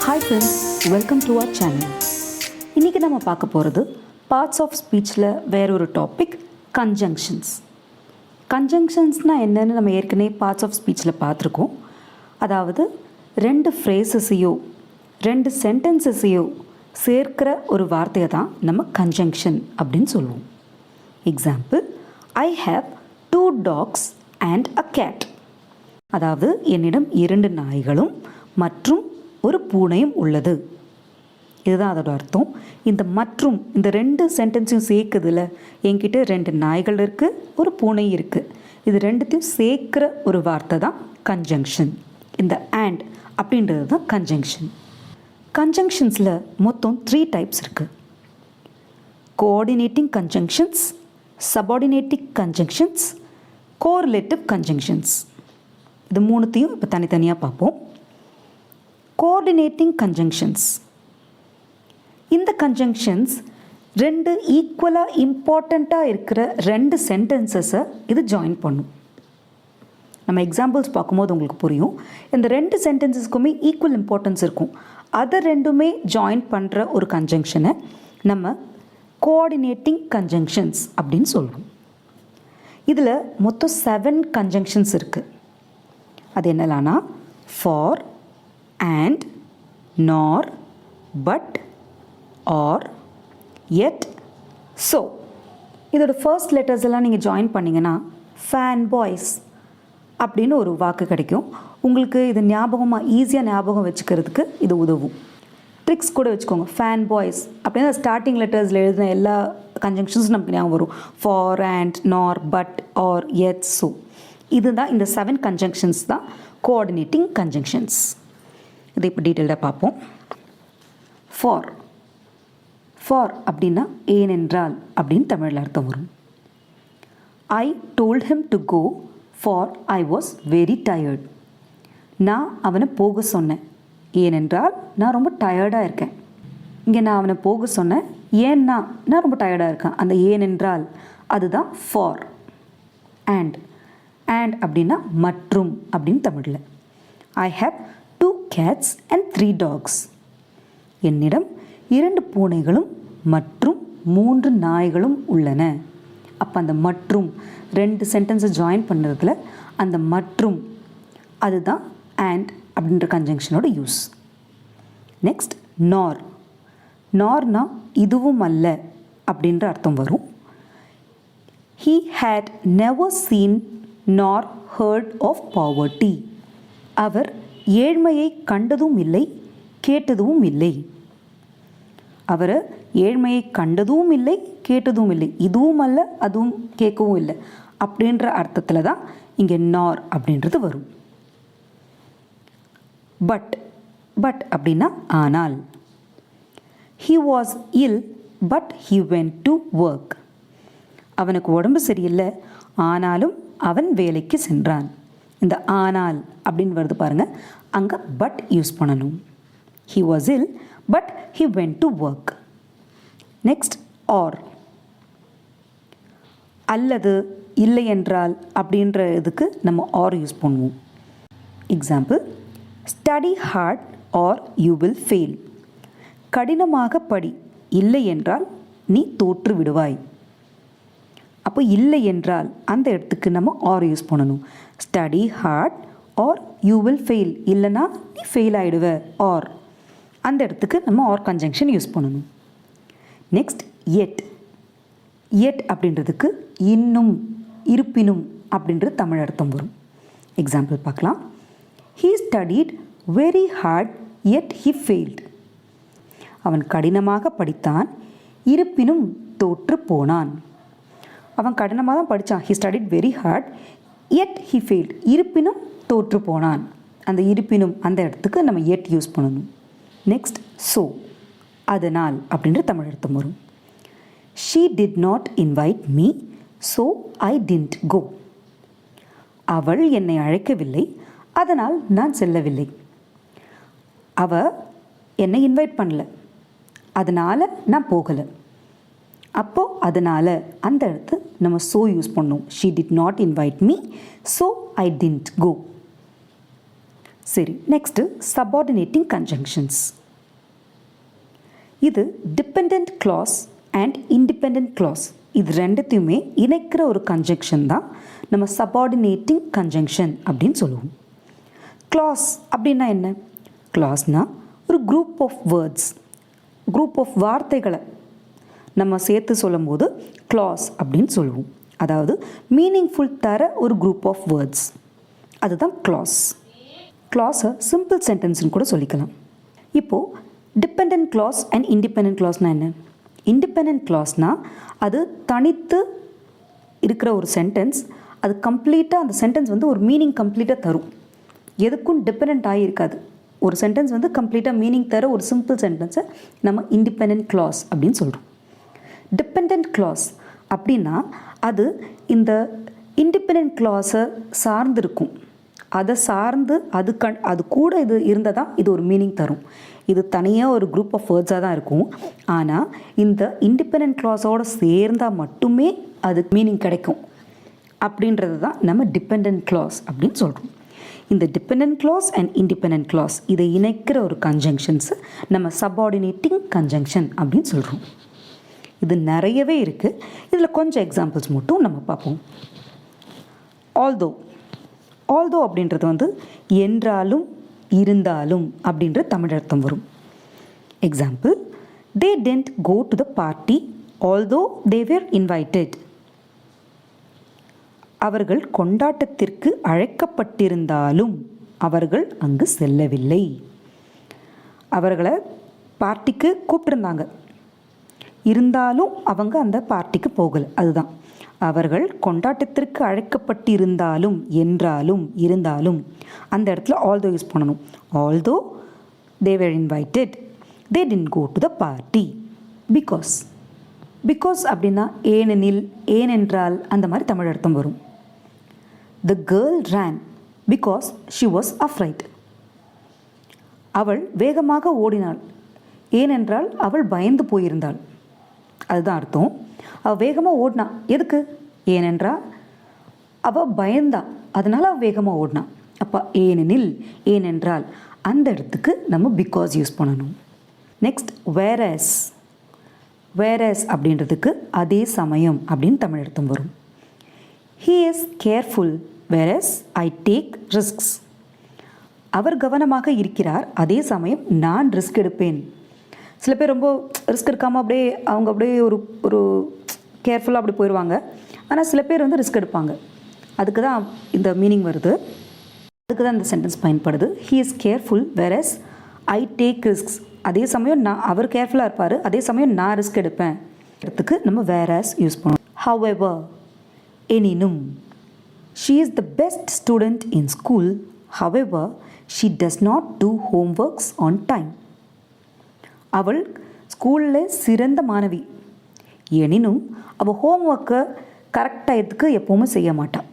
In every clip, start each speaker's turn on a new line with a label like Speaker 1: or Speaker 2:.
Speaker 1: Hi friends, welcome to our channel. இன்னைக்கு நம்ம பார்க்க போகிறது பார்ட்ஸ் ஆஃப் ஸ்பீச்சில் வேறொரு டாபிக் கன்ஜங்ஷன்ஸ். கன்ஜங்ஷன்ஸ்னால் என்னன்னு நம்ம ஏற்கனவே பார்ட்ஸ் ஆஃப் ஸ்பீச்சில் பார்த்துருக்கோம். அதாவது ரெண்டு ஃப்ரேசஸையோ ரெண்டு சென்டென்சஸையோ சேர்க்கிற ஒரு வார்த்தையை தான் நம்ம கன்ஜங்ஷன் அப்படின்னு சொல்லுவோம். Example, I have 2 dogs and a cat. அதாவது என்னிடம் 2 நாய்களும் மற்றும் ஒரு பூனையும் உள்ளது. இதுதான் அதோட அர்த்தம். இந்த மற்றும் இந்த ரெண்டு சென்டென்ஸையும் சேர்க்குதுல, என்கிட்ட 2 நாய்கள் இருக்குது, ஒரு பூனை இருக்குது. இது ரெண்டுத்தையும் சேர்க்குற ஒரு வார்த்தை தான் கன்ஜங்ஷன். இந்த and அப்படின்றது தான் கன்ஜங்ஷன். கன்ஜங்ஷன்ஸில் மொத்தம் 3 டைப்ஸ் இருக்குது. Coordinating conjunctions, subordinating conjunctions, correlative conjunctions. இது மூணுத்தையும் இப்போ தனித்தனியாக பார்ப்போம். Coordinating conjunctions. இந்த கன்ஜங்ஷன்ஸ் 2 ஈக்குவலாக இம்பார்ட்டண்ட்டாக இருக்கிற 2 சென்டென்சஸை இது ஜாயின் பண்ணும். நம்ம எக்ஸாம்பிள்ஸ் பார்க்கும்போது உங்களுக்கு புரியும். இந்த 2 சென்டென்சஸ்க்குமே ஈக்குவல் இம்பார்ட்டன்ஸ் இருக்கும். அதை ரெண்டுமே ஜாயின் பண்ணுற ஒரு கன்ஜங்ஷனை நம்ம கோஆர்டினேட்டிங் கன்ஜங்ஷன்ஸ் அப்படின்னு சொல்லுவோம். இதில் மொத்தம் 7 கன்ஜங்ஷன்ஸ் இருக்குது. அது என்னலான்னா for, and, nor, but, or, yet, so. இதோட ஃபர்ஸ்ட் லெட்டர்ஸ் எல்லாம் நீங்கள் ஜாயின் பண்ணிங்கன்னா ஃபேன் பாய்ஸ் அப்படின்னு ஒரு வாக்கு கிடைக்கும். உங்களுக்கு இது ஞாபகமாக ஈஸியாக ஞாபகம் வச்சுக்கிறதுக்கு இது உதவும். ட்ரிக்ஸ் கூட வச்சுக்கோங்க. ஃபேன் பாய்ஸ் அப்படின்னா ஸ்டார்டிங் லெட்டர்ஸில் எழுதின எல்லா கன்ஜங்ஷன்ஸும் நமக்கு ஞாபகம் வரும். For, and, nor, but, or, yet, so. இதுதான் இந்த 7 கன்ஜங்ஷன்ஸ் தான் கோஆர்டினேட்டிங் கன்ஜங்ஷன்ஸ். இதை இப்போ டீட்டெயில்டாக பார்ப்போம். ஃபார், ஃபார் அப்படின்னா ஏனென்றால் அப்படின்னு தமிழில் அர்த்தம் வரும். I told him to go for I was very tired. நான் அவனை போக சொன்னேன் ஏனென்றால் நான் ரொம்ப டயர்டாக இருக்கேன். இங்கே நான் அவனை போக சொன்னேன் ஏன்னா நான் ரொம்ப டயர்டாக இருக்கேன். அந்த ஏனென்றால் அதுதான் ஃபார். அண்ட், அண்ட் அப்படின்னா மற்றும் அப்படின்னு தமிழில். I have 2 cats and 3 dogs. என்னிடம் 2 பூனைகளும் மற்றும் 3 நாய்களும் உள்ளன. அப்போ அந்த மற்றும் 2 சென்டென்ஸை ஜாயின் பண்ணுறதுல அந்த மற்றும் அதுதான் and அப்படின்ற கன்ஜங்ஷனோட யூஸ். Next nor. norனா இதுவும் அல்ல அப்படின்ற அர்த்தம் வரும். he had never seen nor heard of poverty. அவர் ஏழ்மையை கண்டதும் இல்லை கேட்டதும் இல்லை. அவர் ஏழ்மையை கண்டதும் இல்லை கேட்டதும் இல்லை. இதுவும் அல்ல அதுவும் கேட்கவும் இல்லை அப்படின்ற அர்த்தத்தில் தான் இங்கே நார் அப்படின்றது வரும். பட், பட் அப்படின்னா ஆனால். he was ill but he went to work. அவனுக்கு உடம்பு சரியில்லை ஆனாலும் அவன் வேலைக்கு சென்றான். இந்த ஆனால் அப்படின்னு வருது பாருங்கள், அங்கே பட் யூஸ் பண்ணணும். he was ill but he went to work. Next or. அல்லது இல்லை என்றால் அப்படின்ற இதுக்கு நம்ம ஆர் யூஸ் பண்ணுவோம். Example, study hard or you will fail. கடினமாக படி, இல்லை என்றால் நீ தோற்று விடுவாய். அப்போ இல்லை என்றால் அந்த இடத்துக்கு நம்ம ஆர் யூஸ் பண்ணணும். Study hard or you will fail. இல்லைனா நீ ஃபெயில் ஆகிடுவ. ஆர் அந்த இடத்துக்கு நம்ம ஆர் கன்ஜங்ஷன் யூஸ் பண்ணணும். நெக்ஸ்ட் எட். எட் அப்படின்றதுக்கு இன்னும், இருப்பினும் அப்படின்றது தமிழ் அர்த்தம் வரும். எக்ஸாம்பிள் பார்க்கலாம். he studied very hard yet he failed. அவன் கடினமாக படித்தான் இருப்பினும் தோற்று போனான். அவன் கடினமாக தான் படித்தான். he studied very hard yet he failed. இருப்பினும் தோற்று போனான். அந்த இருப்பினும் அந்த இடத்துக்கு நம்ம yet யூஸ் பண்ணணும். Next so. அதனால் அப்படின்ற தமிழ் அர்த்தம் வரும். she did not invite me so I didn't go. அவள் என்னை அழைக்கவில்லை அதனால் நான் செல்லவில்லை. அவ என்னை இன்வைட் பண்ணல அதனால் நான் போகலை. அப்போது அதனால் அந்த இடத்து நம்ம so யூஸ் பண்ணோம். she did not invite me so I didn't go. சரி, நெக்ஸ்ட்டு சபார்டினேட்டிங் கன்ஜங்ஷன்ஸ். இது depend clause and independent clause இது ரெண்டுத்தையுமே இணைக்கிற ஒரு கன்ஜங்ஷன் தான் நம்ம சபார்டினேட்டிங் கன்ஜங்ஷன் அப்படின்னு சொல்லுவோம். கிளாஸ் அப்படின்னா என்ன? கிளாஸ்னால் ஒரு group of words, group of வார்த்தைகளை நம்ம சேர்த்து சொல்லும் போது கிளாஸ் அப்படின்னு சொல்லுவோம். அதாவது மீனிங்ஃபுல் தர ஒரு குரூப் ஆஃப் வேர்ட்ஸ், அதுதான் கிளாஸ். கிளாஸை சிம்பிள் சென்டென்ஸ்னு கூட சொல்லிக்கலாம். இப்போது டிபெண்ட் கிளாஸ் அண்ட் இண்டிபெண்ட் கிளாஸ்னால் என்ன? இண்டிபெண்ட் கிளாஸ்னால் அது தனித்து இருக்கிற ஒரு சென்டென்ஸ், அது கம்ப்ளீட்டாக அந்த சென்டென்ஸ் வந்து ஒரு மீனிங் கம்ப்ளீட்டாக தரும், எதுக்கும் டிபெண்ட் ஆகியிருக்காது. ஒரு சென்டென்ஸ் வந்து கம்ப்ளீட்டாக மீனிங் தர ஒரு சிம்பிள் சென்டென்ஸை நம்ம இண்டிபெண்ட் கிளாஸ் அப்படின்னு சொல்கிறோம். டிபெண்ட் கிளாஸ் அப்படின்னா அது இந்த இண்டிபெண்ட் கிளாஸை சார்ந்து இருக்கும், அதை சார்ந்து அது கூட இது இருந்தால் தான் இது ஒரு மீனிங் தரும். இது தனியாக ஒரு குரூப் ஆஃப் வேர்ட்ஸாக தான் இருக்கும். ஆனால் இந்த இண்டிபெண்ட் கிளாஸோடு சேர்ந்தால் மட்டுமே அதுக்கு மீனிங் கிடைக்கும். அப்படின்றது தான் நம்ம டிபெண்ட் கிளாஸ் அப்படின்னு சொல்கிறோம். இந்த depend clause and independent clause இதை இணைக்கிற ஒரு கன்ஜங்ஷன்ஸு நம்ம சபார்டினேட்டிங் கன்ஜங்ஷன் அப்படின்னு சொல்கிறோம். இது நிறையவே இருக்குது. இதில் கொஞ்சம் எக்ஸாம்பிள்ஸ் மட்டும் நம்ம பார்ப்போம். ஆல்தோ அப்படின்றது வந்து என்றாலும் இருந்தாலும் அப்படின்ற தமிழ் அர்த்தம் வரும். Example, they didn't go to the party although they were invited. அவர்கள் கொண்டாட்டத்திற்கு அழைக்கப்பட்டிருந்தாலும் அவர்கள் அங்கு செல்லவில்லை. அவர்களை பார்ட்டிக்கு கூப்பிட்டுருந்தாங்க, இருந்தாலும் அவங்க அந்த பார்ட்டிக்கு போகலை. அதுதான் அவர்கள் கொண்டாட்டத்திற்கு அழைக்கப்பட்டிருந்தாலும், என்றாலும், இருந்தாலும் அந்த இடத்துல ஆல்தோ யூஸ் பண்ணணும். Although they were invited, they didn't go to the party because அப்படின்னா ஏனெனில், ஏனென்றால் அந்த மாதிரி தமிழ் அர்த்தம் வரும். The girl ran because she was afraid. அவள் வேகமாக ஓடினாள், ஏனென்றால் அவள் பயந்து போயிருந்தாள். அதுதான் அர்த்தம். அவள் வேகமாக ஓடினா எதுக்கு? ஏனென்றால் அவள் பயந்தா, அதனால் அவள் வேகமாக ஓடினா. அப்போ ஏனெனில், ஏனென்றால் அந்த இடத்துக்கு நம்ம பிகாஸ் யூஸ் பண்ணணும். நெக்ஸ்ட் வேரஸ் அப்படின்றதுக்கு அதே சமயம் அப்படின்னு தமிழ் அர்த்தம் வரும். He is careful whereas I take risks. அவர் கவனமாக இருக்கிறார், அதே சமயம் நான் ரிஸ்க் எடுப்பேன். சில பேர் ரொம்ப ரிஸ்க் எடுக்காமல் அப்படியே ஒரு கேர்ஃபுல்லாக அப்படி போயிடுவாங்க. ஆனால் சில பேர் வந்து ரிஸ்க் எடுப்பாங்க. அதுக்கு தான் இந்த மீனிங் வருது, அதுக்கு தான் இந்த சென்டென்ஸ் பயன்படுது. He is careful whereas I take risks. அதே சமயம் அவர் கேர்ஃபுல்லாக இருப்பார், அதே சமயம் நான் ரிஸ்க் எடுப்பேன். இடத்துக்கு நம்ம whereas யூஸ் பண்ணுவோம். However, எனினும், she is the best student in school. However, she does not do homeworks on time. அவள் ஸ்கூலில் சிறந்த மாணவி, எனினும் அவள் ஹோம்ஒர்க்கை கரெக்ட் டயத்துக்கு எப்போவுமே செய்ய மாட்டாள்.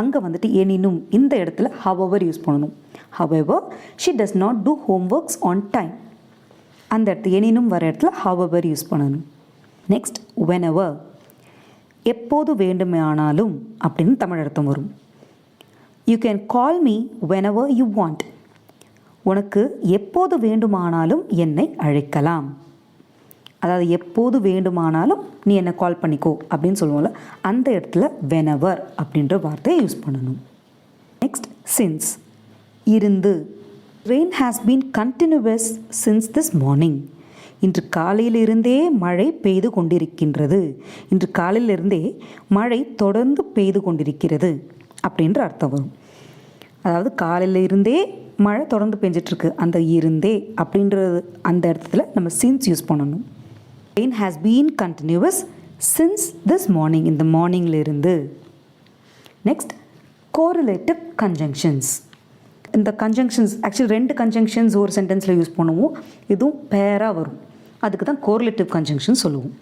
Speaker 1: அங்கே வந்துட்டு எனினும் இந்த இடத்துல however யூஸ் பண்ணணும். however she does not do homeworks on time. அந்த இடத்துல எனினும் வர இடத்துல however யூஸ் பண்ணணும். நெக்ஸ்ட் whenever, எப்போது வேண்டுமானாலும் அப்படின்னு தமிழ் அர்த்தம் வரும். You can call me whenever you want. உனக்கு எப்போது வேண்டுமானாலும் என்னை அழைக்கலாம். அதாவது எப்போது வேண்டுமானாலும் நீ என்னை கால் பண்ணிக்கோ அப்படின்னு சொல்லுவோம்ல, அந்த இடத்துல whenever அப்படின்ற வார்த்தையை யூஸ் பண்ணணும். நெக்ஸ்ட் since, இருந்து. Rain has been continuous since this morning. இன்று காலையிலிருந்தே மழை பெய்து கொண்டிருக்கின்றது. இன்று காலையிலிருந்தே மழை தொடர்ந்து பெய்து கொண்டிருக்கிறது அப்படின்ற அர்த்தம் வரும். அதாவது காலையிலிருந்தே மழை தொடர்ந்து பெஞ்சிட்ருக்கு, அந்த இருந்தே அப்படின்றது அந்த இடத்துல நம்ம since யூஸ் பண்ணணும். Rain has been continuous since this morning, இந்த மார்னிங்கிலிருந்து. Next correlative conjunctions. இந்த கன்ஜங்ஷன்ஸ் ஆக்சுவலி 2 கன்ஜங்ஷன்ஸ் ஒரு சென்டென்ஸில் யூஸ் பண்ணுவோம், இதுவும் பேராக வரும். அதுக்கு தான் கோரிலேட்டிவ் கன்ஜங்ஷன் சொல்லுவோம்.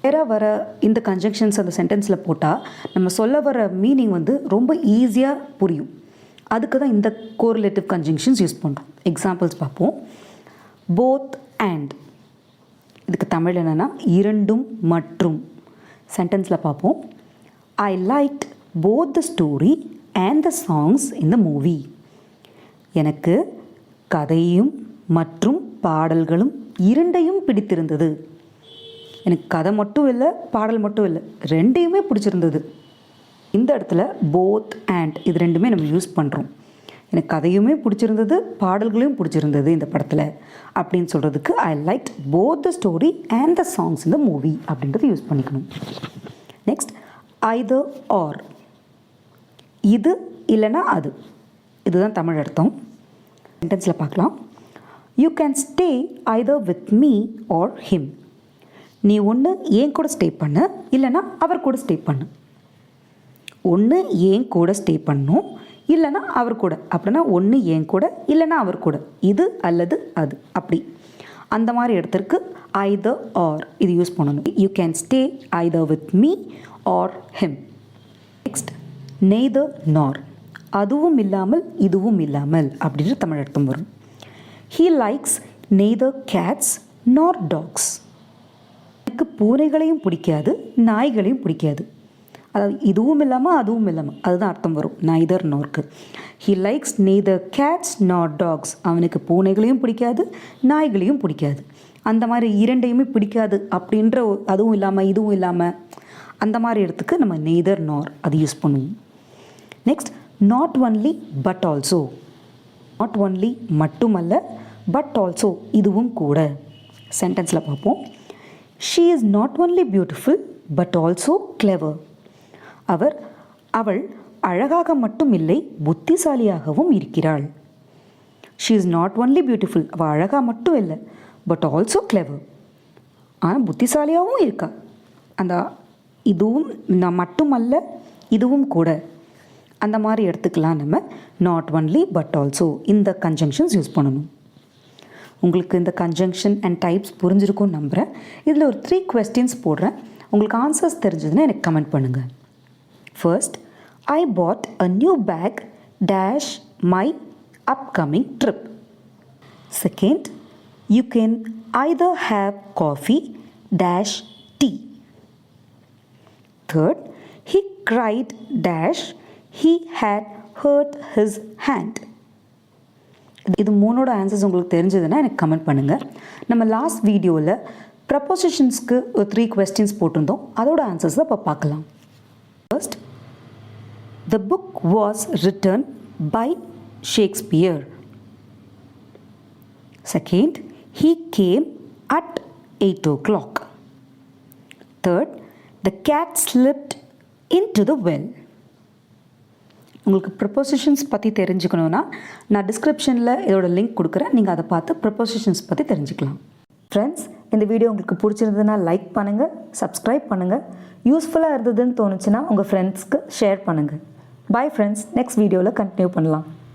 Speaker 1: பேராக வர இந்த கன்ஜங்ஷன்ஸ் அந்த சென்டென்ஸில் போட்டால் நம்ம சொல்ல வர மீனிங் வந்து ரொம்ப ஈஸியாக புரியும். அதுக்கு தான் இந்த கோரிலேட்டிவ் கன்ஜங்ஷன்ஸ் யூஸ் பண்ணுறோம். எக்ஸாம்பிள்ஸ் பார்ப்போம். போத் அண்ட், இதுக்கு தமிழ் என்னென்னா இரண்டும் மற்றும். சென்டென்ஸில் பார்ப்போம். I liked both the story and the songs in the movie. எனக்கு கதையும் மற்றும் பாடல்களும் இரண்டையும் பிடித்திருந்தது. எனக்கு கதை மட்டும் இல்லை, பாடல் மட்டும் இல்லை, ரெண்டையுமே பிடிச்சிருந்தது. இந்த இடத்துல போத் அண்ட் இது ரெண்டுமே நம்ம யூஸ் பண்ணுறோம். எனக்கு கதையுமே பிடிச்சிருந்தது, பாடல்களையும் பிடிச்சிருந்தது இந்த படத்தில் அப்படின்னு சொல்கிறதுக்கு I like both the story and the songs இந்த மூவி அப்படின்றது யூஸ் பண்ணிக்கணும். Next either or. இது இல்லைனா அது, இதுதான் தமிழ் அர்த்தம். சென்டென்ஸில் பார்க்கலாம். You can stay either with me or him. நீ ஒன்று ஏன் கூட ஸ்டே பண்ணு, இல்லைனா அவர் கூட ஸ்டே பண்ணு. ஒன்று ஏன் கூட ஸ்டே பண்ணும், இல்லைனா அவர் கூட. அப்படின்னா ஒன்று ஏன் கூட, இல்லைனா அவர் கூட. இது அல்லது அது அப்படி. அந்த மாதிரி இடத்திற்கு either or இது யூஸ் பண்ணணும். You can stay either with me or him. Next neither nor. அதுவும் இல்லாமல் இதுவும் இல்லாமல் அப்படின்ற தமிழ் அர்த்தம் வரும். he likes neither cats nor dogs. எனக்கு பூனைகளையும் பிடிக்காது, நாய்களையும் பிடிக்காது. அதாவது இதுவும் இல்லாமல் அதுவும் இல்லாமல் அதுதான் அர்த்தம் வரும் neither norக்கு. he likes neither cats nor dogs. அவனுக்கு பூனைகளையும் பிடிக்காது, நாய்களையும் பிடிக்காது. அந்த மாதிரி இரண்டையுமே பிடிக்காது அப்படின்ற அதுவும் இல்லாமல் இதுவும் இல்லாமல் அந்த மாதிரி இடத்துக்கு நம்ம neither nor அது யூஸ் பண்ணுவோம். Next not only but also. not only மட்டுமல்ல, but also இதுவும் கூட. சென்டென்ஸில் பார்ப்போம். she is not only beautiful but also clever. அவள் அழகாக மட்டும் இல்லை, புத்திசாலியாகவும் இருக்கிறாள். she is not only beautiful. அவள் அழகாக மட்டும் இல்லை, but also clever. ஆனால் புத்திசாலியாகவும் இருக்கா. அந்த இதுவும் மட்டுமல்ல இதுவும் கூட அந்த மாதிரி எடுத்துக்கலாம் நம்ம not only but also இந்த கன்ஜங்ஷன்ஸ் யூஸ் பண்ணணும். உங்களுக்கு இந்த கன்ஜங்ஷன் அண்ட் டைப்ஸ் புரிஞ்சிருக்கும்னு நம்புகிறேன். இதில் ஒரு 3 questions போடுறேன். உங்களுக்கு ஆன்சர்ஸ் தெரிஞ்சதுன்னா எனக்கு கமெண்ட் பண்ணுங்கள். First, I bought a new bag dash my upcoming trip. Second, you can either have coffee dash tea. Third, he cried dash he had hurt his hand. இது மூணோட ஆன்சர்ஸ் உங்களுக்கு தெரிஞ்சதுன்னா எனக்கு comment பண்ணுங்கள். நம்ம last வீடியோவில் ப்ரப்போசிஷன்ஸ்க்கு ஒரு 3 questions போட்டிருந்தோம். அதோட ஆன்சர்ஸ் தான் இப்போ பார்க்கலாம். First, the book was written by Shakespeare. Second, he came at 8 o'clock. Third, the cat slipped into the well. உங்களுக்கு ப்ரப்போசிஷன்ஸ் பற்றி தெரிஞ்சுக்கணுன்னா நான் டிஸ்கிரிப்ஷனில் இதோட லிங்க் கொடுக்குறேன். நீங்கள் அதை பார்த்து ப்ரப்போசிஷன்ஸ் பற்றி தெரிஞ்சுக்கலாம். ஃப்ரெண்ட்ஸ், இந்த வீடியோ உங்களுக்கு பிடிச்சிருந்ததுன்னா லைக் பண்ணுங்கள், சப்ஸ்கிரைப் பண்ணுங்கள். யூஸ்ஃபுல்லாக இருந்ததுன்னு தோணுச்சுன்னா உங்கள் ஃப்ரெண்ட்ஸ்க்கு ஷேர் பண்ணுங்கள். பாய் ஃப்ரெண்ட்ஸ், நெக்ஸ்ட் வீடியோவில் கண்டினியூ பண்ணலாம்.